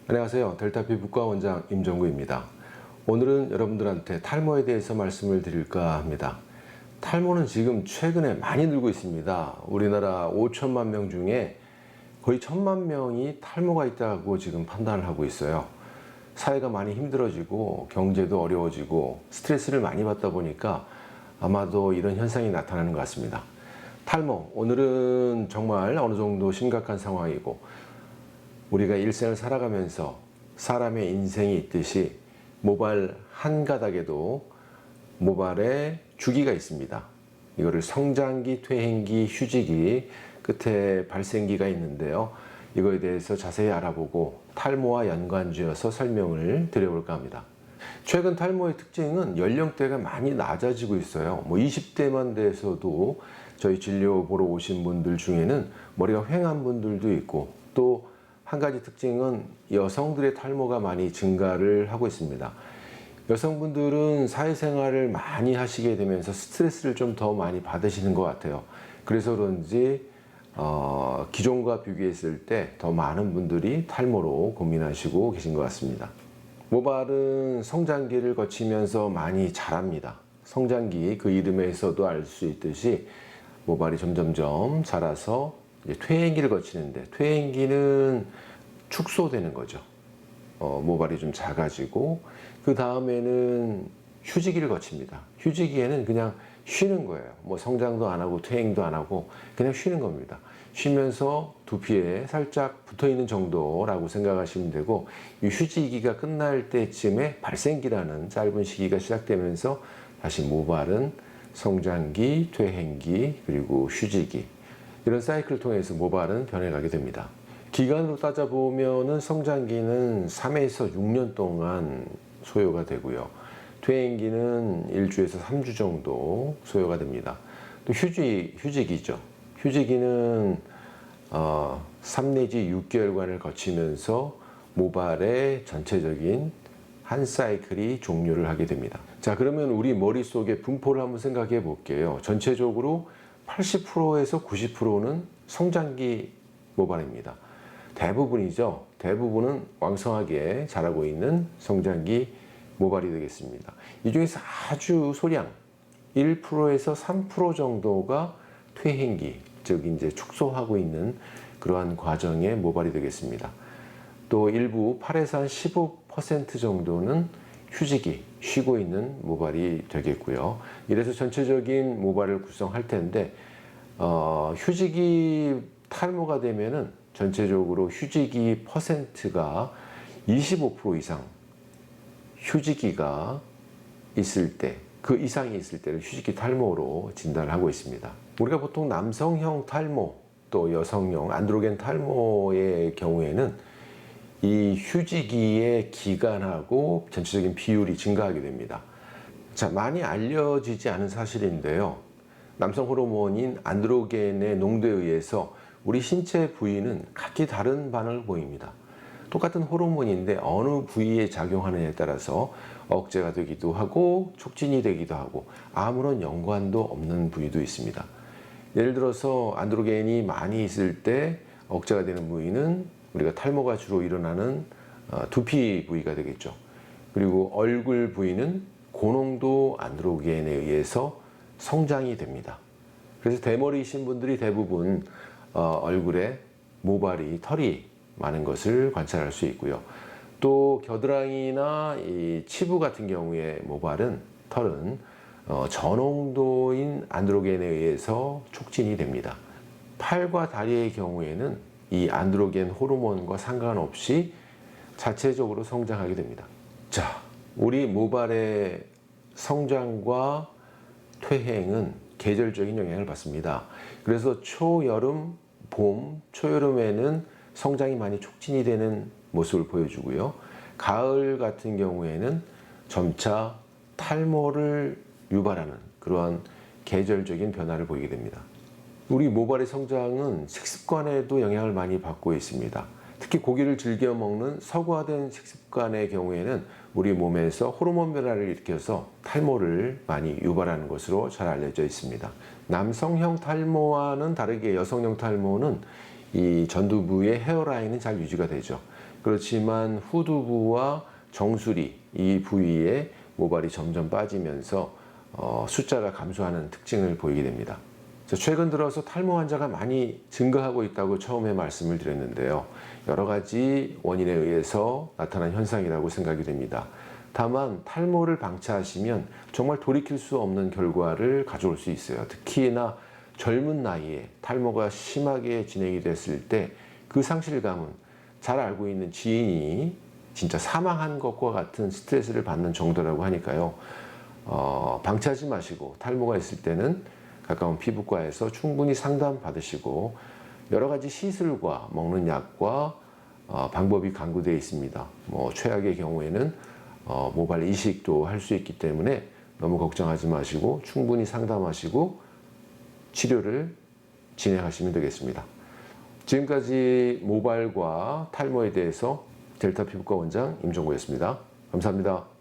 안녕하세요. 델타 피부과 원장 임정구입니다. 오늘은 여러분들한테 탈모에 대해서 말씀을 드릴까 합니다. 탈모는 지금 최근에 많이 늘고 있습니다. 우리나라 5천만 명 중에 거의 1,000만 명이 탈모가 있다고 지금 판단을 하고 있어요. 사회가 많이 힘들어지고 경제도 어려워지고 스트레스를 많이 받다 보니까 아마도 이런 현상이 나타나는 것 같습니다. 탈모, 오늘은 정말 어느 정도 심각한 상황이고 우리가 일생을 살아가면서 사람의 인생이 있듯이 모발 한 가닥에도 모발에 주기가 있습니다. 이거를 성장기, 퇴행기, 휴지기, 끝에 발생기가 있는데요. 이거에 대해서 자세히 알아보고 탈모와 연관지어서 설명을 드려볼까 합니다. 최근 탈모의 특징은 연령대가 많이 낮아지고 있어요. 20대만 돼서도 저희 진료 보러 오신 분들 중에는 머리가 휑한 분들도 있고, 또 한 가지 특징은 여성들의 탈모가 많이 증가를 하고 있습니다. 여성분들은 사회생활을 많이 하시게 되면서 스트레스를 좀 더 많이 받으시는 것 같아요. 그래서 그런지 기존과 비교했을 때 더 많은 분들이 탈모로 고민하시고 계신 것 같습니다. 모발은 성장기를 거치면서 많이 자랍니다. 성장기, 그 이름에서도 알 수 있듯이 모발이 점점점 자라서 이제 퇴행기를 거치는데, 퇴행기는 축소되는 거죠. 모발이 좀 작아지고, 그 다음에는 휴지기를 거칩니다. 휴지기에는 그냥 쉬는 거예요. 성장도 안 하고 퇴행도 안 하고 그냥 쉬는 겁니다. 쉬면서 두피에 살짝 붙어 있는 정도라고 생각하시면 되고, 이 휴지기가 끝날 때쯤에 발생기라는 짧은 시기가 시작되면서 다시 모발은 성장기, 퇴행기, 그리고 휴지기, 이런 사이클을 통해서 모발은 변해가게 됩니다. 기간으로 따져보면 성장기는 3에서 6년 동안 소요가 되고요. 퇴행기는 1주에서 3주 정도 소요가 됩니다. 또 휴지기죠. 휴지기는 3 내지 6개월간을 거치면서 모발의 전체적인 한 사이클이 종료를 하게 됩니다. 자, 그러면 우리 머릿속의 분포를 한번 생각해 볼게요. 전체적으로 80%에서 90%는 성장기 모발입니다. 대부분이죠. 대부분은 왕성하게 자라고 있는 성장기 모발이 되겠습니다. 이 중에서 아주 소량 1%에서 3% 정도가 퇴행기, 즉 이제 축소하고 있는 그러한 과정의 모발이 되겠습니다. 또 일부 8에서 한 15% 정도는 휴지기, 쉬고 있는 모발이 되겠고요. 이래서 전체적인 모발을 구성할 텐데, 휴지기 탈모가 되면은 전체적으로 휴지기 퍼센트가 25% 이상 휴지기가 있을 때, 그 이상이 있을 때를 휴지기 탈모로 진단을 하고 있습니다. 우리가 보통 남성형 탈모, 또 여성형 안드로겐 탈모의 경우에는 이 휴지기의 기간하고 전체적인 비율이 증가하게 됩니다. 자, 많이 알려지지 않은 사실인데요. 남성 호르몬인 안드로겐의 농도에 의해서 우리 신체 부위는 각기 다른 반응을 보입니다. 똑같은 호르몬인데 어느 부위에 작용하느냐에 따라서 억제가 되기도 하고 촉진이 되기도 하고 아무런 연관도 없는 부위도 있습니다. 예를 들어서 안드로겐이 많이 있을 때 억제가 되는 부위는 우리가 탈모가 주로 일어나는 두피 부위가 되겠죠. 그리고 얼굴 부위는 고농도 안드로겐에 의해서 성장이 됩니다. 그래서 대머리이신 분들이 대부분 얼굴에 모발이, 털이 많은 것을 관찰할 수 있고요. 또 겨드랑이나 이 치부 같은 경우에 모발은, 털은 저농도인 안드로겐에 의해서 촉진이 됩니다. 팔과 다리의 경우에는 이 안드로겐 호르몬과 상관없이 자체적으로 성장하게 됩니다. 자, 우리 모발의 성장과 퇴행은 계절적인 영향을 받습니다. 그래서 초여름, 봄, 초여름에는 성장이 많이 촉진이 되는 모습을 보여주고요. 가을 같은 경우에는 점차 탈모를 유발하는 그러한 계절적인 변화를 보이게 됩니다. 우리 모발의 성장은 식습관에도 영향을 많이 받고 있습니다. 특히 고기를 즐겨 먹는 서구화된 식습관의 경우에는 우리 몸에서 호르몬 변화를 일으켜서 탈모를 많이 유발하는 것으로 잘 알려져 있습니다. 남성형 탈모와는 다르게 여성형 탈모는 이 전두부의 헤어라인은 잘 유지가 되죠. 그렇지만 후두부와 정수리 이 부위에 모발이 점점 빠지면서 숫자가 감소하는 특징을 보이게 됩니다. 최근 들어서 탈모 환자가 많이 증가하고 있다고 처음에 말씀을 드렸는데요. 여러 가지 원인에 의해서 나타난 현상이라고 생각이 됩니다. 다만 탈모를 방치하시면 정말 돌이킬 수 없는 결과를 가져올 수 있어요. 특히나 젊은 나이에 탈모가 심하게 진행이 됐을 때 그 상실감은 잘 알고 있는 지인이 진짜 사망한 것과 같은 스트레스를 받는 정도라고 하니까요. 방치하지 마시고 탈모가 있을 때는 가까운 피부과에서 충분히 상담 받으시고 여러 가지 시술과 먹는 약과 방법이 강구되어 있습니다. 최악의 경우에는 모발 이식도 할 수 있기 때문에 너무 걱정하지 마시고 충분히 상담하시고 치료를 진행하시면 되겠습니다. 지금까지 모발과 탈모에 대해서 델타 피부과 원장 임종구였습니다. 감사합니다.